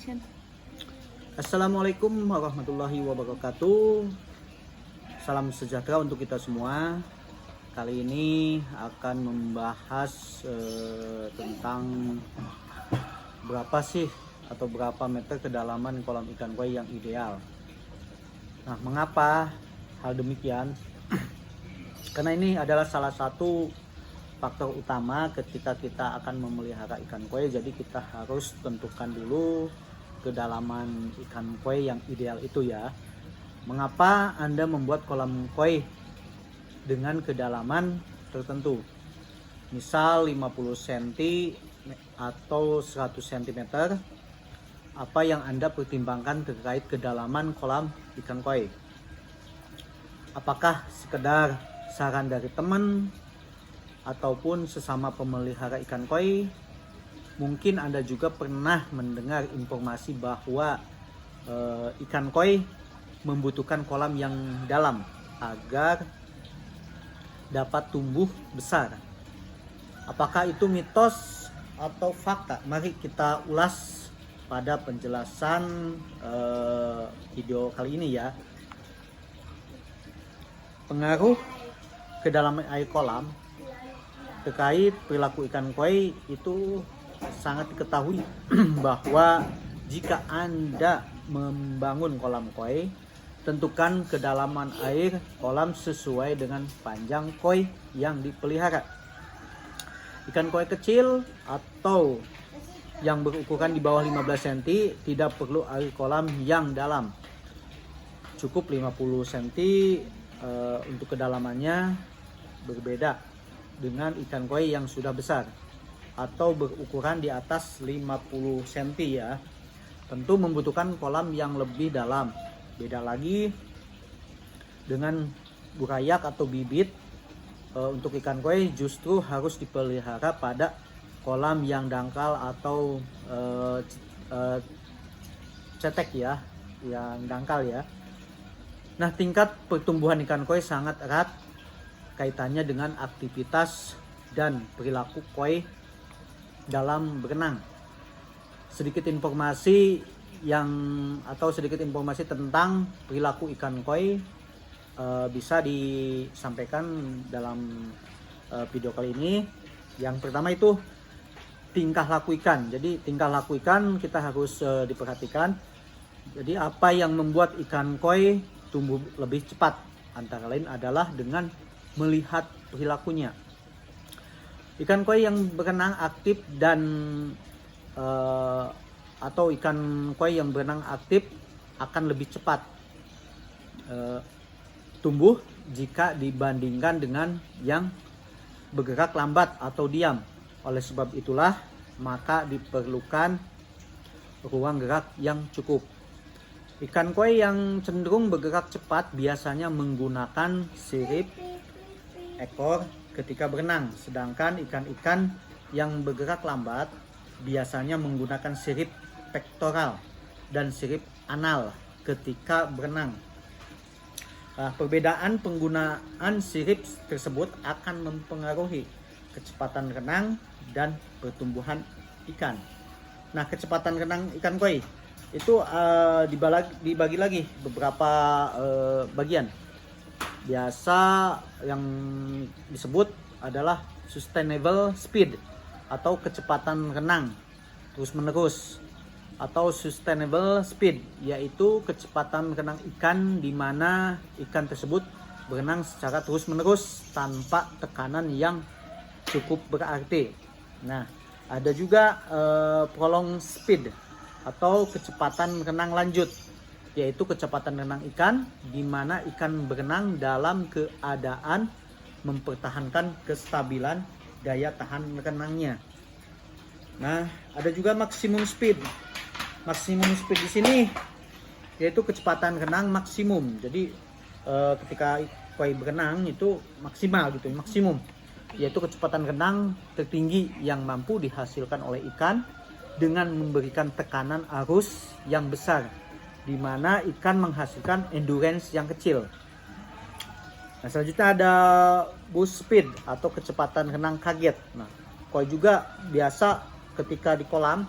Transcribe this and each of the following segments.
Action. Assalamualaikum warahmatullahi wabarakatuh. Salam sejahtera untuk kita semua. Kali ini akan membahas tentang berapa sih atau berapa meter kedalaman kolam ikan koi yang ideal. Nah, mengapa hal demikian? Karena ini adalah salah satu faktor utama ketika kita akan memelihara ikan koi. Jadi kita harus tentukan dulu kedalaman ikan koi yang ideal itu ya. Mengapa Anda membuat kolam koi dengan kedalaman tertentu? Misal 50 cm atau 100 cm. Apa yang Anda pertimbangkan terkait kedalaman kolam ikan koi? Apakah sekedar saran dari teman ataupun sesama pemelihara ikan koi? Mungkin Anda juga pernah mendengar informasi bahwa ikan koi membutuhkan kolam yang dalam agar dapat tumbuh besar. Apakah itu mitos atau fakta? Mari kita ulas pada penjelasan video kali ini ya. Pengaruh kedalaman air kolam terkait perilaku ikan koi itu sangat diketahui bahwa jika Anda membangun kolam koi, tentukan kedalaman air kolam sesuai dengan panjang koi yang dipelihara. Ikan koi kecil atau yang berukuran di bawah 15 cm tidak perlu air kolam yang dalam. Cukup 50 cm untuk kedalamannya. Berbeda dengan ikan koi yang sudah besar atau berukuran di atas 50 cm ya. Tentu membutuhkan kolam yang lebih dalam. Beda lagi dengan burayak atau bibit. Untuk ikan koi justru harus dipelihara pada kolam yang dangkal atau cetek ya, yang dangkal ya. Nah, tingkat pertumbuhan ikan koi sangat erat kaitannya dengan aktivitas dan perilaku koi dalam berenang. Sedikit informasi tentang perilaku ikan koi bisa disampaikan dalam video kali ini. Yang pertama itu tingkah laku ikan. Jadi tingkah laku ikan kita harus diperhatikan. Jadi apa yang membuat ikan koi tumbuh lebih cepat? Antara lain adalah dengan melihat perilakunya. Ikan koi yang berenang aktif atau ikan koi yang berenang aktif akan lebih cepat tumbuh jika dibandingkan dengan yang bergerak lambat atau diam. Oleh sebab itulah maka diperlukan ruang gerak yang cukup. Ikan koi yang cenderung bergerak cepat biasanya menggunakan sirip ekor ketika berenang, sedangkan ikan-ikan yang bergerak lambat biasanya menggunakan sirip pektoral dan sirip anal ketika berenang. Perbedaan penggunaan sirip tersebut akan mempengaruhi kecepatan renang dan pertumbuhan ikan. Nah, kecepatan renang ikan koi itu dibagi lagi beberapa bagian. Biasa yang disebut adalah sustainable speed atau kecepatan renang terus menerus, atau sustainable speed yaitu kecepatan renang ikan di mana ikan tersebut berenang secara terus menerus tanpa tekanan yang cukup berarti. Nah, ada juga prolonged speed atau kecepatan renang lanjut, yaitu kecepatan renang ikan di mana ikan berenang dalam keadaan mempertahankan kestabilan daya tahan renangnya. Nah, ada juga maximum speed. Maximum speed di sini yaitu kecepatan renang maksimum. Jadi ketika koi berenang itu maksimal gitu, maksimum, yaitu kecepatan renang tertinggi yang mampu dihasilkan oleh ikan dengan memberikan tekanan arus yang besar, di mana ikan menghasilkan endurance yang kecil. Nah, selanjutnya ada burst speed atau kecepatan renang kaget. Nah, koi juga biasa ketika di kolam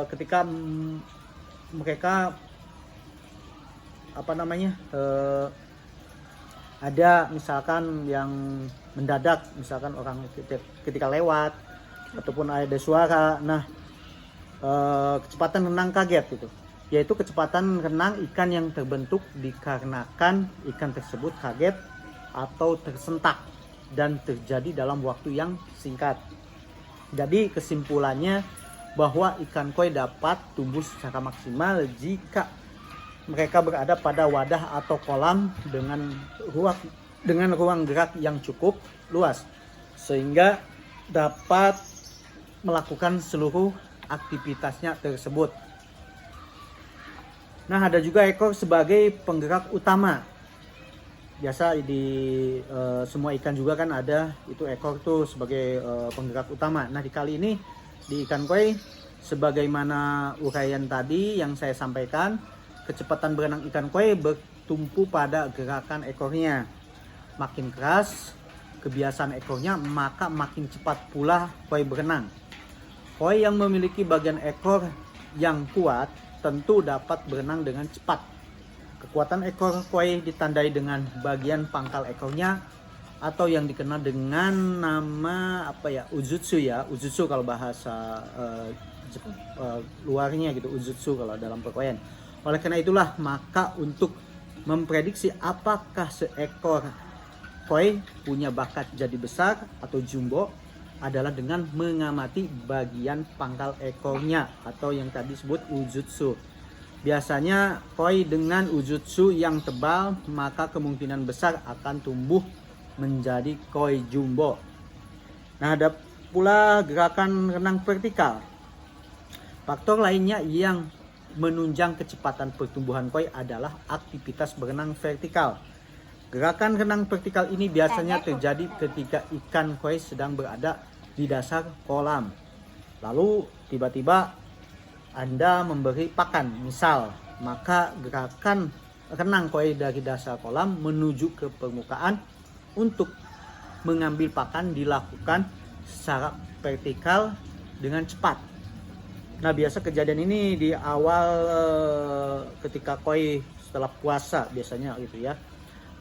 ketika mereka ada misalkan yang mendadak, misalkan orang ketika lewat ataupun ada suara, nah kecepatan renang kaget itu, yaitu kecepatan renang ikan yang terbentuk dikarenakan ikan tersebut kaget atau tersentak dan terjadi dalam waktu yang singkat. Jadi kesimpulannya bahwa ikan koi dapat tumbuh secara maksimal jika mereka berada pada wadah atau kolam dengan ruang gerak yang cukup luas, sehingga dapat melakukan seluruh aktivitasnya tersebut. Nah, ada juga ekor sebagai penggerak utama. Biasa di semua ikan juga kan ada itu ekor tuh sebagai penggerak utama. Nah, di kali ini di ikan koi, sebagaimana uraian tadi yang saya sampaikan, kecepatan berenang ikan koi bertumpu pada gerakan ekornya. Makin keras kebiasaan ekornya, maka makin cepat pula koi berenang. Koi yang memiliki bagian ekor yang kuat tentu dapat berenang dengan cepat. Kekuatan ekor koi ditandai dengan bagian pangkal ekornya atau yang dikenal dengan nama ujutsu ya, ujutsu kalau bahasa luarnya gitu, ujutsu kalau dalam perkoian. Oleh karena itulah, maka untuk memprediksi apakah seekor koi punya bakat jadi besar atau jumbo adalah dengan mengamati bagian pangkal ekornya atau yang tadi disebut ujutsu. Biasanya koi dengan ujutsu yang tebal maka kemungkinan besar akan tumbuh menjadi koi jumbo. Nah, ada pula gerakan renang vertikal. Faktor lainnya yang menunjang kecepatan pertumbuhan koi adalah aktivitas berenang vertikal. Gerakan renang vertikal ini biasanya terjadi ketika ikan koi sedang berada di dasar kolam. Lalu tiba-tiba Anda memberi pakan, misal, maka gerakan renang koi dari dasar kolam menuju ke permukaan untuk mengambil pakan dilakukan secara vertikal dengan cepat. Nah, biasa kejadian ini di awal ketika koi setelah puasa biasanya gitu ya.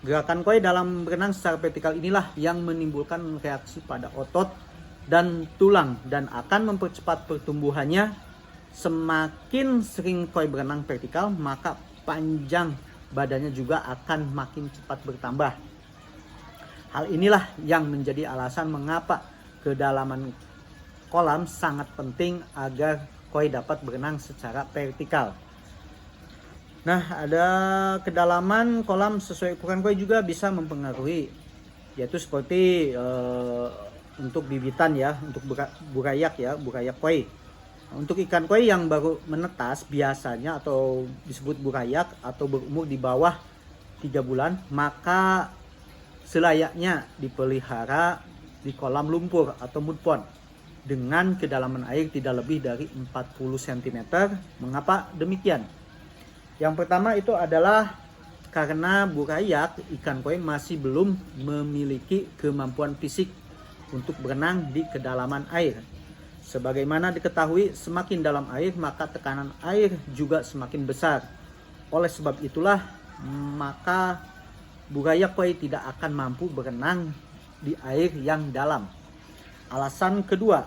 Gerakan koi dalam berenang secara vertikal inilah yang menimbulkan reaksi pada otot dan tulang dan akan mempercepat pertumbuhannya. Semakin sering koi berenang vertikal, maka panjang badannya juga akan makin cepat bertambah. Hal inilah yang menjadi alasan mengapa kedalaman kolam sangat penting agar koi dapat berenang secara vertikal. Nah, ada kedalaman kolam sesuai ukuran koi juga bisa mempengaruhi, yaitu seperti untuk bibitan ya, untuk burayak koi. Untuk ikan koi yang baru menetas biasanya atau disebut burayak atau berumur di bawah 3 bulan, maka selayaknya dipelihara di kolam lumpur atau mud pond dengan kedalaman air tidak lebih dari 40 cm. Mengapa demikian? Yang pertama itu adalah karena burayak ikan koi masih belum memiliki kemampuan fisik untuk berenang di kedalaman air. Sebagaimana diketahui, semakin dalam air maka tekanan air juga semakin besar. Oleh sebab itulah maka burayak koi tidak akan mampu berenang di air yang dalam. Alasan kedua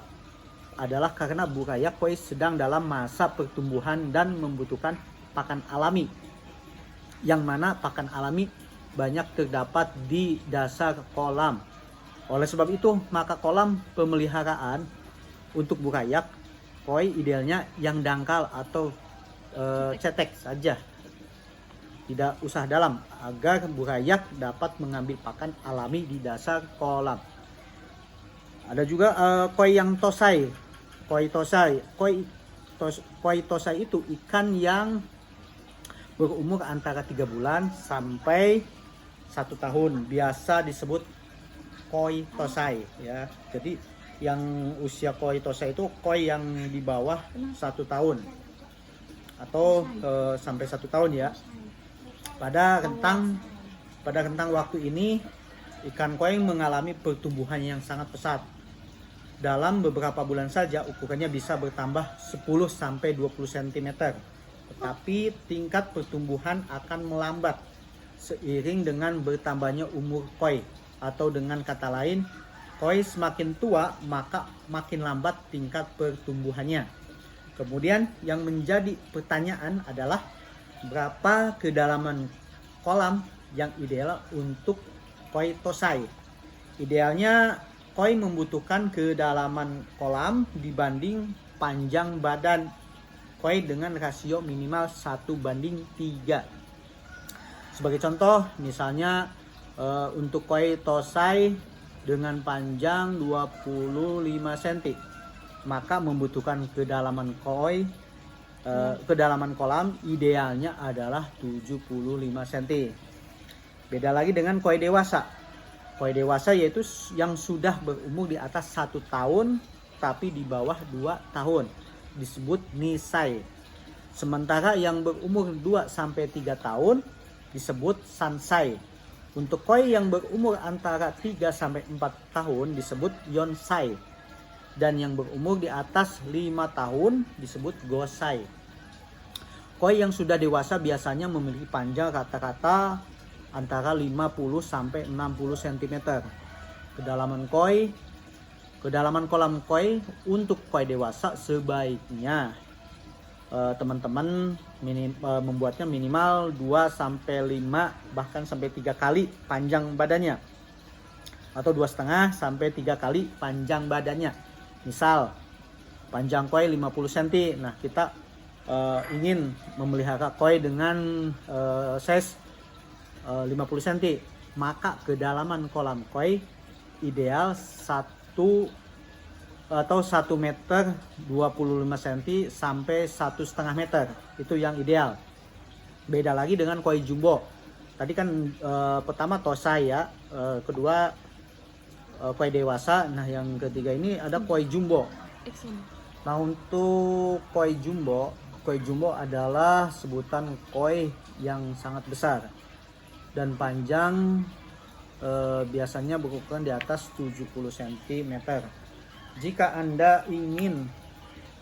adalah karena burayak koi sedang dalam masa pertumbuhan dan membutuhkan pakan alami, yang mana pakan alami banyak terdapat di dasar kolam. Oleh sebab itu, maka kolam pemeliharaan untuk burayak koi idealnya yang dangkal atau cetek saja, tidak usah dalam, agar burayak dapat mengambil pakan alami di dasar kolam. Ada juga koi yang tosai. Koi tosai itu ikan yang berumur antara 3 bulan sampai 1 tahun, biasa disebut koi tosai ya. Jadi yang usia koi tosai itu koi yang di bawah 1 tahun atau sampai 1 tahun ya. Pada rentang waktu ini ikan koi mengalami pertumbuhan yang sangat pesat. dalam beberapa bulan saja ukurannya bisa bertambah 10-20 cm. Tetapi tingkat pertumbuhan akan melambat seiring dengan bertambahnya umur koi. Atau dengan kata lain, koi semakin tua maka makin lambat tingkat pertumbuhannya. Kemudian yang menjadi pertanyaan adalah berapa kedalaman kolam yang ideal untuk koi tosai. Idealnya koi membutuhkan kedalaman kolam dibanding panjang badan koi dengan rasio minimal 1:3. Sebagai contoh, misalnya untuk koi tosai dengan panjang 25 cm, maka membutuhkan kedalaman kolam idealnya adalah 75 cm. Beda lagi dengan koi dewasa. Koi dewasa yaitu yang sudah berumur di atas 1 tahun tapi di bawah 2 tahun, disebut nisai. Sementara yang berumur 2-3 tahun disebut sansai. Untuk koi yang berumur antara 3-4 tahun disebut yonsai. Dan yang berumur di atas 5 tahun disebut gosai. Koi yang sudah dewasa biasanya memiliki panjang rata-rata antara 50-60 cm. Kedalaman kolam koi untuk koi dewasa sebaiknya teman-teman membuatnya minimal 2-5 bahkan sampai 3 kali panjang badannya, atau 2,5-3 kali panjang badannya. Misal panjang koi 50 cm. Nah, kita ingin memelihara koi dengan size 50 cm, maka kedalaman kolam koi ideal 1 meter 25 cm sampai 1,5 meter. Itu yang ideal. Beda lagi dengan koi jumbo. Tadi kan pertama tosai ya, kedua koi dewasa. Nah, yang ketiga ini ada koi jumbo. Nah, untuk koi jumbo adalah sebutan koi yang sangat besar dan panjang biasanya berukuran di atas 70 cm. Jika Anda ingin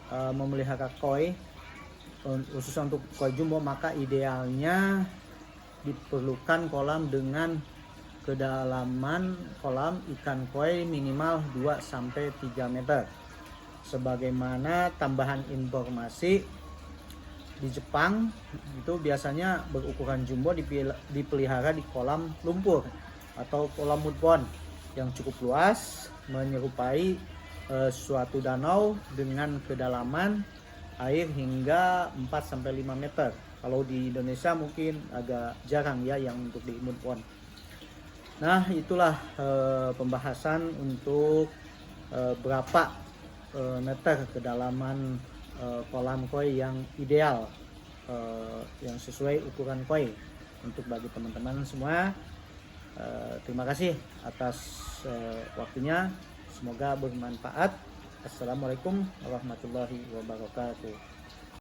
memelihara koi khusus untuk koi jumbo, maka idealnya diperlukan kolam dengan kedalaman kolam ikan koi minimal 2-3 meter. Sebagaimana tambahan informasi, di Jepang itu biasanya berukuran jumbo dipelihara di kolam lumpur atau kolam mud pond yang cukup luas, menyerupai suatu danau dengan kedalaman air hingga 4-5 meter. Kalau di Indonesia mungkin agak jarang ya yang untuk di mud pond. Nah, itulah pembahasan untuk berapa meter kedalaman kolam koi yang ideal, yang sesuai ukuran koi untuk bagi teman-teman semua. Terima kasih atas waktunya, semoga bermanfaat. Assalamualaikum warahmatullahi wabarakatuh.